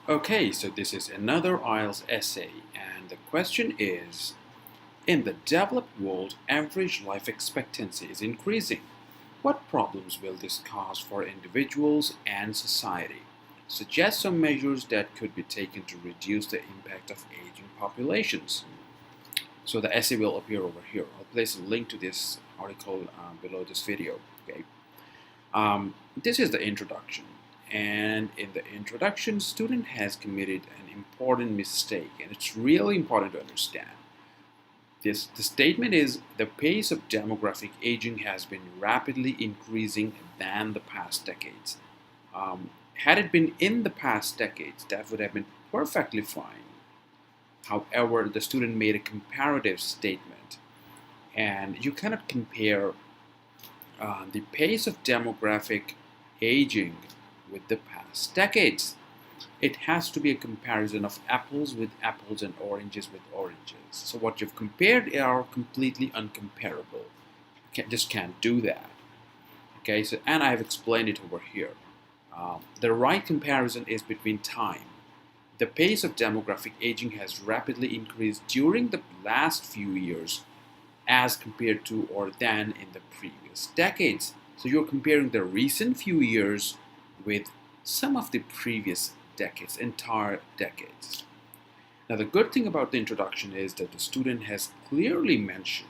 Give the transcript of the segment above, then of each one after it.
Okay, so this is another IELTS essay, and the question is, in the developed world, average life expectancy is increasing. What problems will this cause for individuals and society? Suggest some measures that could be taken to reduce the impact of aging populations. So the essay will appear over here. I'll place a link to this article below this video. Okay. This is the introduction. And in the introduction, student has committed an important mistake, and it's really important to understand. The statement is the pace of demographic aging has been rapidly increasing than the past decades. Had it been in the past decades, that would have been perfectly fine. However, the student made a comparative statement, and you cannot compare the pace of demographic aging with the past decades. It has to be a comparison of apples with apples and oranges with oranges. So what you've compared are completely uncomparable. You just can't do that. Okay, so and I've explained it over here. The right comparison is between time. The pace of demographic aging has rapidly increased during the last few years as compared to or than in the previous decades. So you're comparing the recent few years with some of the previous decades, entire decades. Now the good thing about the introduction is that the student has clearly mentioned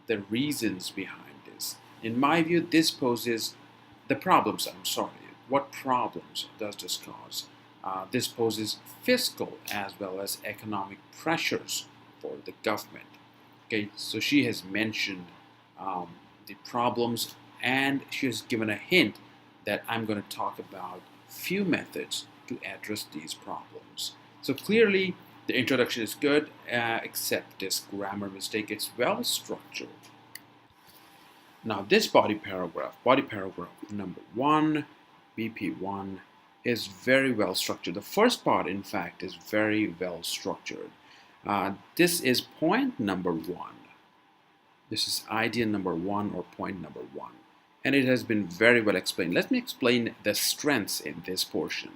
the reasons behind this. In my view, this poses the problems, what problems does this cause? This poses fiscal as well as economic pressures for the government. Okay, so she has mentioned the problems, and she has given a hint that I'm going to talk about few methods to address these problems. So clearly the introduction is good, except this grammar mistake. It's well structured. Now this body paragraph number 1, BP1, is very well structured. The first part, in fact, is very well structured. This is point number 1. This is idea number 1 or point number 1. And it has been very well explained. Let me explain the strengths in this portion.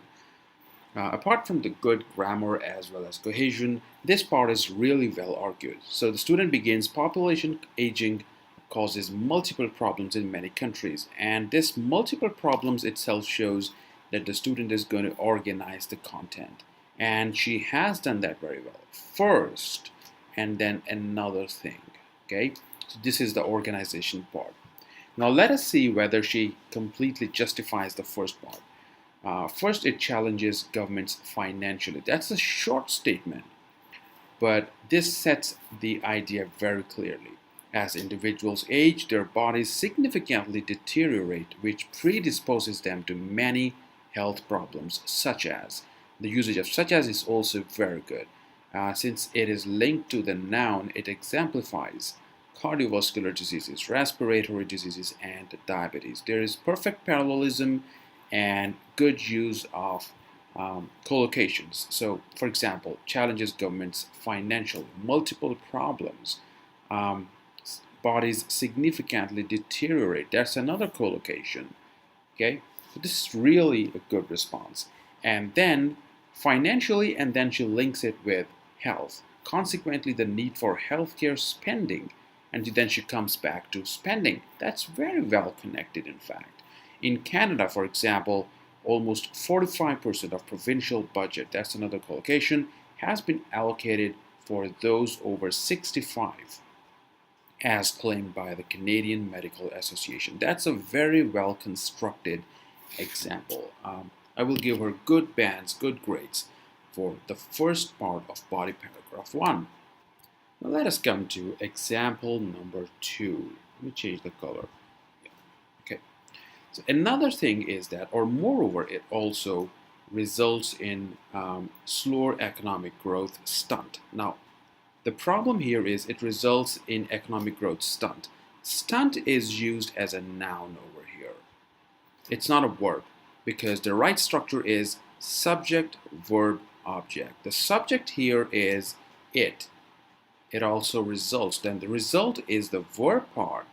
Apart from the good grammar as well as cohesion, this part is really well argued. So the student begins, population aging causes multiple problems in many countries, and this multiple problems itself shows that the student is going to organize the content, and she has done that very well. First, and then another thing. Okay, so this is the organization part. Now let us see whether she completely justifies the first part. First, it challenges governments financially. That's a short statement, but this sets the idea very clearly. As individuals age, their bodies significantly deteriorate, which predisposes them to many health problems, such as. The usage of such as is also very good. Since it is linked to the noun, it exemplifies cardiovascular diseases, respiratory diseases, and diabetes. There is perfect parallelism and good use of collocations. So, for example, challenges governments financial, multiple problems, bodies significantly deteriorate. That's another collocation. Okay, so this is really a good response. And then financially, and then she links it with health. Consequently, the need for healthcare spending, and then she comes back to spending. That's very well connected, in fact. In Canada, for example, almost 45% of provincial budget, that's another collocation, has been allocated for those over 65, as claimed by the Canadian Medical Association. That's a very well constructed example. I will give her good bands, good grades for the first part of body paragraph 1. Now let us come to example number 2. Let me change the color. Okay. So another thing is that, or moreover, it also results in slower economic growth stunt. Now, the problem here is it results in economic growth stunt. Stunt is used as a noun over here. It's not a verb, because the right structure is subject, verb, object. The subject here is it. It also results. Then the result is the verb part,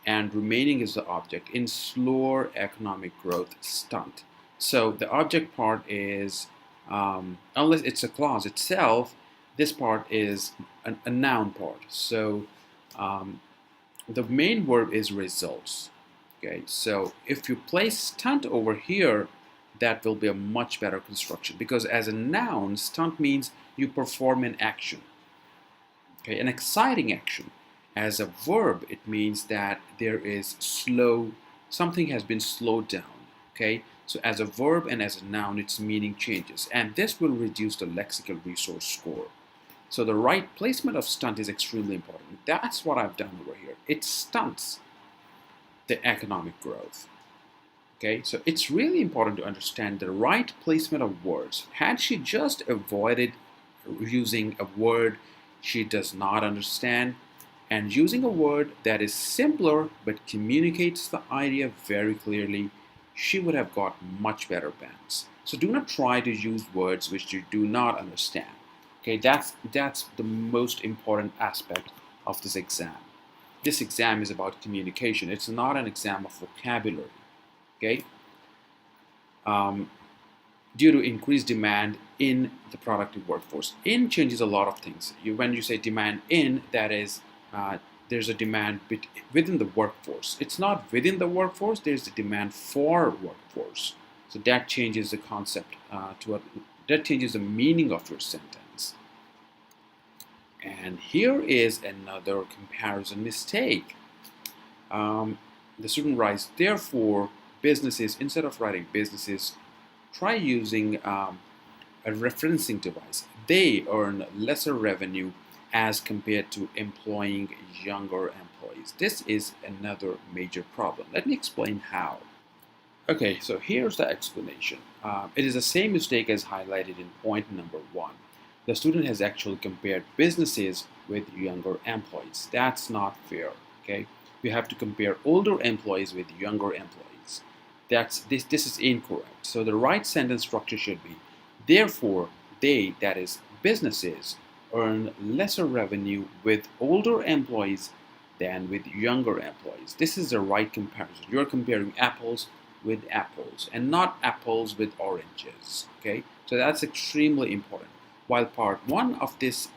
and remaining is the object in slower economic growth stunt. So the object part is unless it's a clause itself, this part is a noun part. So the main verb is results. Okay, so if you place stunt over here, that will be a much better construction, because as a noun, stunt means you perform an action, okay, an exciting action. As a verb, it means that there is something has been slowed down, okay? So as a verb and as a noun, its meaning changes, and this will reduce the lexical resource score. So the right placement of stunt is extremely important. That's what I've done over here. It stunts the economic growth. Okay, so it's really important to understand the right placement of words. Had she just avoided using a word she does not understand and using a word that is simpler but communicates the idea very clearly, she would have got much better bands. So do not try to use words which you do not understand. Okay, that's the most important aspect of this exam. This exam is about communication. It's not an exam of vocabulary. Okay, due to increased demand in the productive workforce. In changes a lot of things. When you say demand in, that is, there's a demand within the workforce. It's not within the workforce, there's a demand for workforce. So that changes the concept that changes the meaning of your sentence. And here is another comparison mistake. The student writes, therefore, businesses, instead of writing businesses, try using a referencing device. They earn lesser revenue as compared to employing younger employees. This is another major problem. Let me explain how. Okay, so here's the explanation. It is the same mistake as highlighted in point number 1. The student has actually compared businesses with younger employees. That's not fair, okay? You have to compare older employees with younger employees. This is incorrect. So the right sentence structure should be, therefore, they, that is businesses, earn lesser revenue with older employees than with younger employees. This is the right comparison. You're comparing apples with apples and not apples with oranges, okay? So that's extremely important. While part 1 of this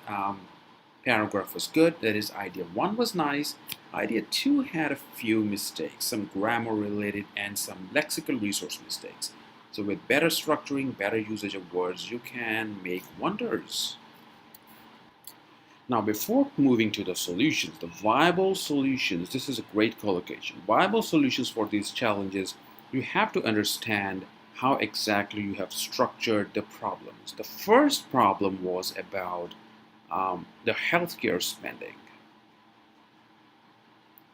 paragraph was good, that is, idea 1 was nice, idea 2 had a few mistakes, some grammar related and some lexical resource mistakes. So with better structuring, better usage of words, you can make wonders. Now, before moving to the solutions, the viable solutions, this is a great collocation. Viable solutions for these challenges, you have to understand how exactly you have structured the problems. The first problem was about the healthcare spending.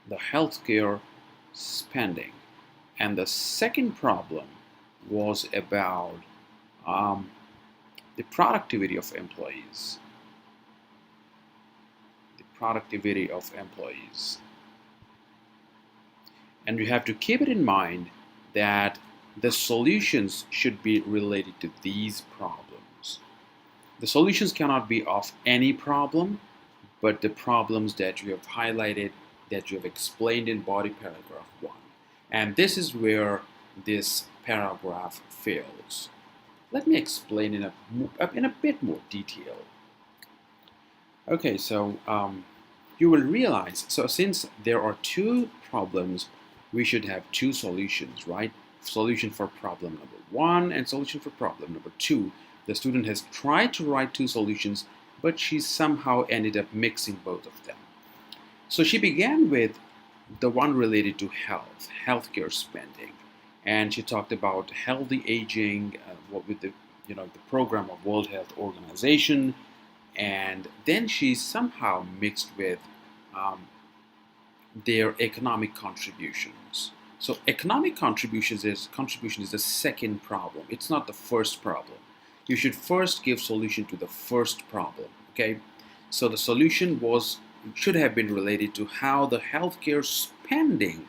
The healthcare spending. And the second problem was about the productivity of employees. The productivity of employees. And you have to keep it in mind that the solutions should be related to these problems. The solutions cannot be of any problem, but the problems that you have highlighted, that you have explained in body paragraph 1. And this is where this paragraph fails. Let me explain in a bit more detail. Okay, so you will realize, so since there are 2 problems, we should have 2 solutions, right? Solution for problem number 1 and solution for problem number 2. The student has tried to write 2 solutions, but she somehow ended up mixing both of them. So she began with the one related to healthcare spending, and she talked about healthy aging, with the program of World Health Organization, and then she somehow mixed with their economic contributions. So economic contribution is the second problem. It's not the first problem. You should first give solution to the first problem. Okay, so the solution should have been related to how the healthcare spending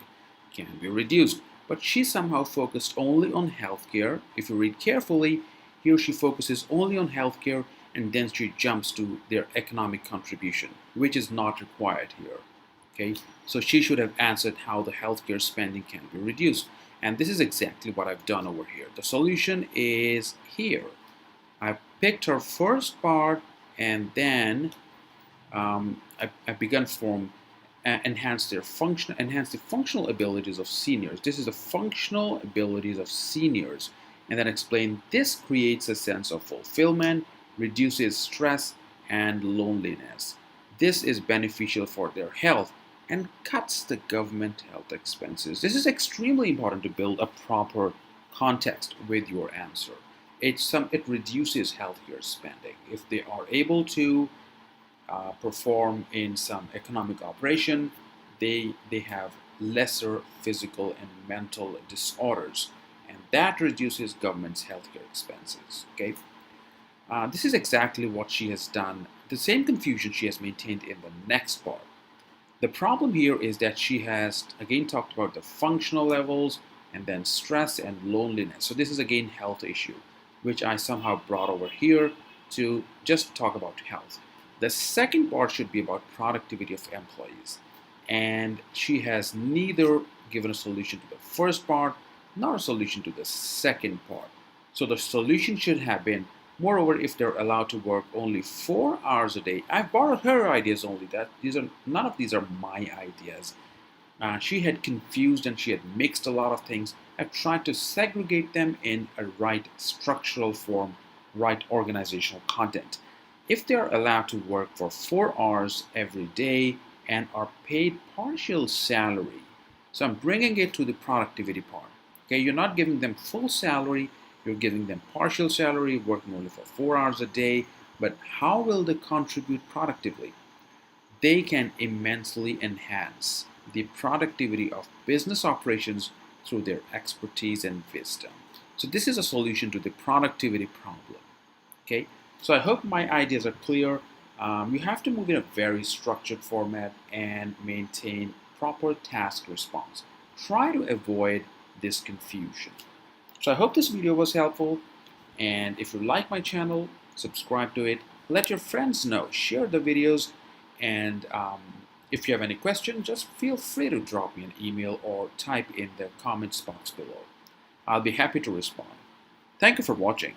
can be reduced. But she somehow focused only on healthcare. If you read carefully, here she focuses only on healthcare, and then she jumps to their economic contribution, which is not required here. Okay, so she should have answered how the healthcare spending can be reduced. And this is exactly what I've done over here. The solution is here. I picked her first part, and then I began from enhance the functional abilities of seniors. This is the functional abilities of seniors, and then explain this creates a sense of fulfillment, reduces stress and loneliness. This is beneficial for their health and cuts the government health expenses. This is extremely important to build a proper context with your answer. It reduces healthcare spending if they are able to perform in some economic operation. They have lesser physical and mental disorders, and that reduces government's healthcare expenses. Okay, this is exactly what she has done. The same confusion she has maintained in the next part. The problem here is that she has again talked about the functional levels and then stress and loneliness. So this is again health issue, which I somehow brought over here to just talk about health. The second part should be about productivity of employees. And she has neither given a solution to the first part nor a solution to the second part. So the solution should have been, moreover, if they're allowed to work only 4 hours a day. I've borrowed her ideas only. That none of these are my ideas. She had confused and she had mixed a lot of things. I've tried to segregate them in a right structural form, right organizational content. If they're allowed to work for 4 hours every day and are paid partial salary, so I'm bringing it to the productivity part. Okay, you're not giving them full salary, you're giving them partial salary, working only for 4 hours a day, but how will they contribute productively? They can immensely enhance the productivity of business operations through their expertise and wisdom. So this is a solution to the productivity problem. Okay, so I hope my ideas are clear. You have to move in a very structured format and maintain proper task response. Try to avoid this confusion. So I hope this video was helpful, and if you like my channel, subscribe to it, let your friends know, share the videos, and if you have any questions, just feel free to drop me an email or type in the comments box below. I'll be happy to respond. Thank you for watching.